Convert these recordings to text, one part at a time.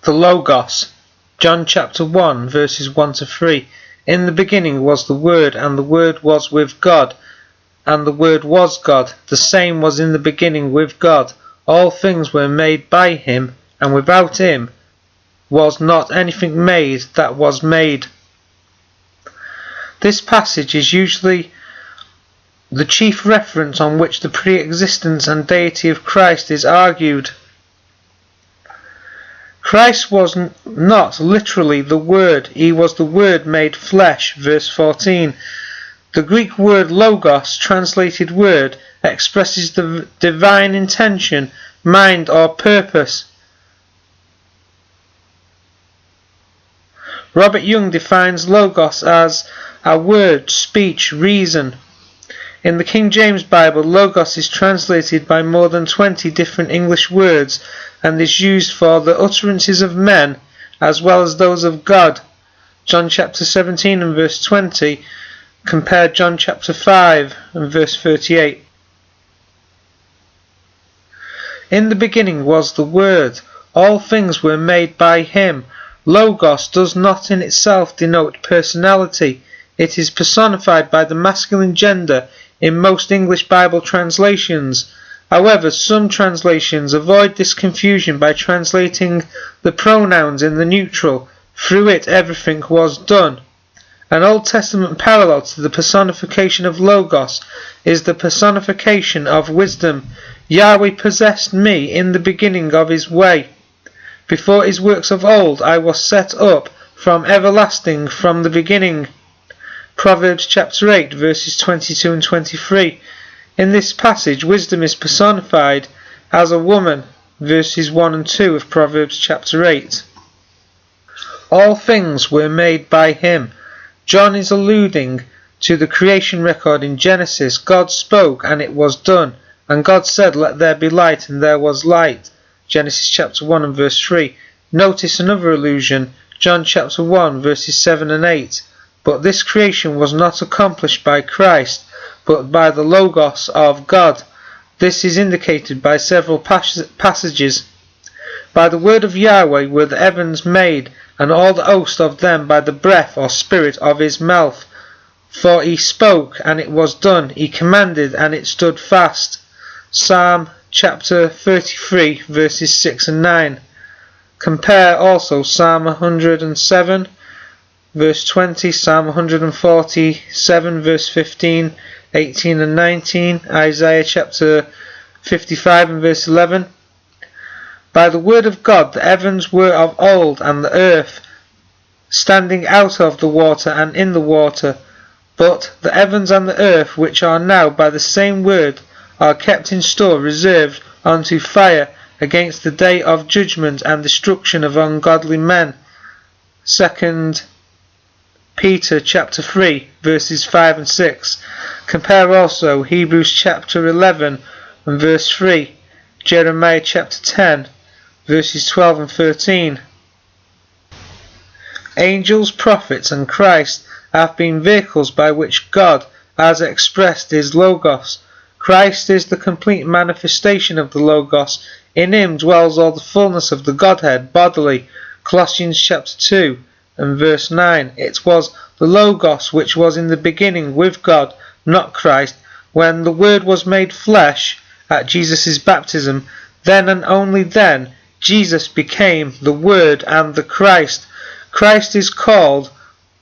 The Logos, John chapter 1 verses 1 to 3. In the beginning was the Word, and the Word was with God, and the Word was God. The same was in the beginning with God. All things were made by him, and without him was not anything made that was made. This passage is usually the chief reference on which the pre-existence and deity of Christ is argued. Christ was not literally the Word, he was the Word made flesh, verse 14. The Greek word logos, translated word, expresses the divine intention, mind or purpose. Robert Young defines logos as a word, speech, reason. In the King James Bible, logos is translated by more than 20 different English words and is used for the utterances of men as well as those of God. John chapter 17 and verse 20, compare John chapter 5 and verse 38. In the beginning was the Word, all things were made by him. Logos does not in itself denote personality. It is personified by the masculine gender in most English Bible translations. However, some translations avoid this confusion by translating the pronouns in the neutral. Through it everything was done. An Old Testament parallel to the personification of Logos is the personification of wisdom. Yahweh possessed me in the beginning of his way. Before his works of old I was set up from everlasting, from the beginning. Proverbs chapter 8 verses 22 and 23. In this passage wisdom is personified as a woman, verses 1 and 2 of Proverbs chapter 8. All things were made by him. John is alluding to the creation record in Genesis. God spoke and it was done, and God said, "Let there be light," and there was light. Genesis chapter 1 and verse 3. Notice another allusion, John chapter 1 verses 7 and 8. But this creation was not accomplished by Christ, but by the Logos of God. This is indicated by several passages. By the word of Yahweh were the heavens made, and all the host of them by the breath or spirit of his mouth. For he spoke, and it was done. He commanded, and it stood fast. Psalm chapter 33 verses 6 and 9. Compare also Psalm 107 verse 20, Psalm 147 verse 15, 18 and 19, Isaiah chapter 55 and verse 11. By the word of God the heavens were of old, and the earth standing out of the water and in the water. But the heavens and the earth, which are now by the same word, are kept in store, reserved unto fire, against the day of judgment and destruction of ungodly men. 2 Peter chapter 3 verses 5 and 6. Compare also Hebrews chapter 11 and verse 3, Jeremiah chapter 10 verses 12 and 13. Angels, prophets and Christ have been vehicles by which God has expressed his Logos. Christ is the complete manifestation of the Logos. In him dwells all the fullness of the Godhead bodily. Colossians chapter 2 and verse 9. It was the Logos which was in the beginning with God, not Christ. When the Word was made flesh at Jesus' baptism, then and only then Jesus became the Word and the Christ. Christ is called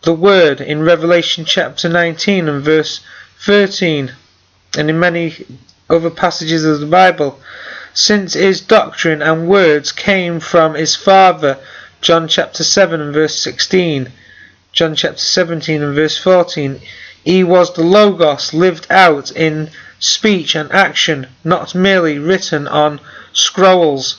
the Word in Revelation chapter 19 and verse 13, and in many other passages of the Bible, since his doctrine and words came from his Father. John chapter 7 and verse 16, John chapter 17 and verse 14. He was the Logos lived out in speech and action, not merely written on scrolls.